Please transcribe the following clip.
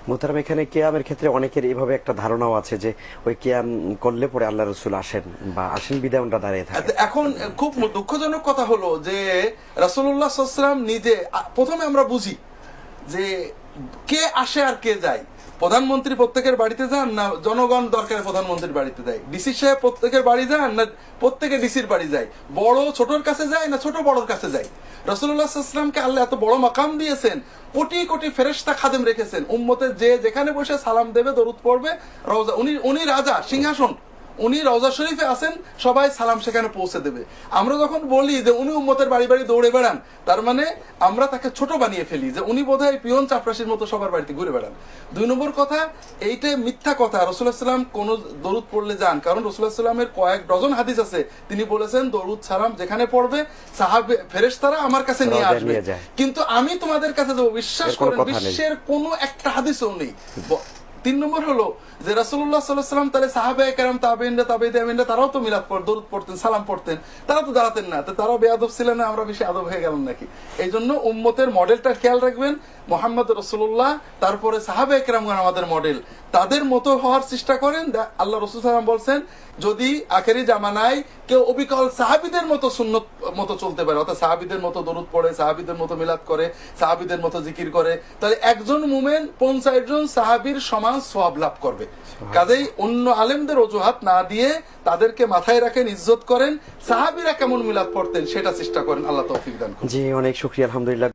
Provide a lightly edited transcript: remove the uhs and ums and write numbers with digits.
মোহতারাম, এখানে কিয়ামের ক্ষেত্রে অনেকের এইভাবে একটা ধারণাও আছে যে ওই কিয়াম করলে পরে আল্লাহ রসুল আসেন বা আসেন বিদায় ওনারা দাঁড়িয়ে থাকে। এখন খুব দুঃখজনক কথা হলো যে রাসূলুল্লাহ সাল্লাল্লাহু আলাইহি ওয়াসাল্লাম নিজে, প্রথমে আমরা বুঝি যে কে আসে আর কে যায়। প্রধানমন্ত্রী প্রত্যেকের বাড়িতে যান না জনগণ দরকারে প্রধানমন্ত্রীর বাড়িতে যায়? ডিসি সাহেব প্রত্যেকের বাড়ি যান না প্রত্যেকে ডিসির বাড়ি যায়? বড় ছোটর কাছে যায় না ছোট বড়র কাছে যায়? রাসূলুল্লাহ সাল্লাল্লাহু আলাইহি ওয়াসাল্লামকে আল্লাহ এত বড় মাকাম দিয়েছেন, কোটি কোটি ফেরেশতা খাদেম রেখেছেন, উম্মতের যে যেখানে বসে সালাম দেবে, দরুদ পড়বে, রওজা, উনি রাজা, সিংহাসন, উনি রওজা শরীফে আছেন, সবাই সালাম সেখানে পৌঁছে দেবে। আমরা যখন বলি যে উনি উম্মতের বাড়ি বাড়ি দৌড়ে বেড়ান, তার মানে আমরা তাকে ছোট বানিয়ে ফেলি, যে উনি বোধহয় পিয়ন চাপরাশির মতো সবার বাড়িতে ঘুরে বেড়ান। 2 নম্বর কথা, এইটাই মিথ্যা কথা। রাসূলুল্লাহ সাল্লাম কোন দরুদ পড়লে যান, কারণ রাসূলুল্লাহ সাল্লামের কয়েক ডজন হাদিস আছে, তিনি বলেছেন দরুদ সালাম যেখানে পড়বে সাহাবে ফেরেশতারা আমার কাছে নিয়ে আসবে, কিন্তু আমি তোমাদের কাছে দেবো। বিশ্বাস করেন, বিশ্বের কোনো একটা হাদিসও নেই। 3 নম্বর হলো যে রাসূলুল্লাহ সাল্লাল্লাহু আলাইহি ওয়াসাল্লাম তাহলে সাহাবায়ে কেরাম, তাবেঈনরা, তাবেঈনরা তারাও তো মিলাদ পড়তেন, দরুদ পড়তেন, সালাম পড়তেন, তারা তো দাঁড়াতেন না, তো তারাও বেয়াদব ছিলেন না? আমরা বেশি আদব হয়ে গেলাম নাকি? এই জন্য উম্মতের মডেলটা খেয়াল রাখবেন, মুহাম্মদ রাসূলুল্লাহ, তারপরে সাহাবায়ে কেরামগণ আমাদের মডেল, তাদের মতো হওয়ার চেষ্টা করেন। আল্লাহ রাসূল সাল্লাল্লাহু আলাইহি ওয়াসাল্লাম বলছেন, যদি আখেরি জামানায় কেউ অবিকল সাহাবীদের মতো সুন্নত মতো চলতে পারে, অর্থাৎ সাহাবীদের মতো দরুদ পড়ে, সাহাবীদের মতো মিলাদ করে, সাহাবীদের মতো জিকির করে, তাহলে একজন মুমিন 50 জন সাহাবীর সমান সওয়াব লাভ করবে। কাজেই অন্য আলেমদের অজুহাত না দিয়ে তাদেরকে মাথায় রাখেন, ইজ্জত করেন, সাহাবীরা কেমন মিলাদ পড়তেন সেটা চেষ্টা করেন। আল্লাহ তৌফিক দান করুন। জি, অনেক শুকরিয়া, আলহামদুলিল্লাহ।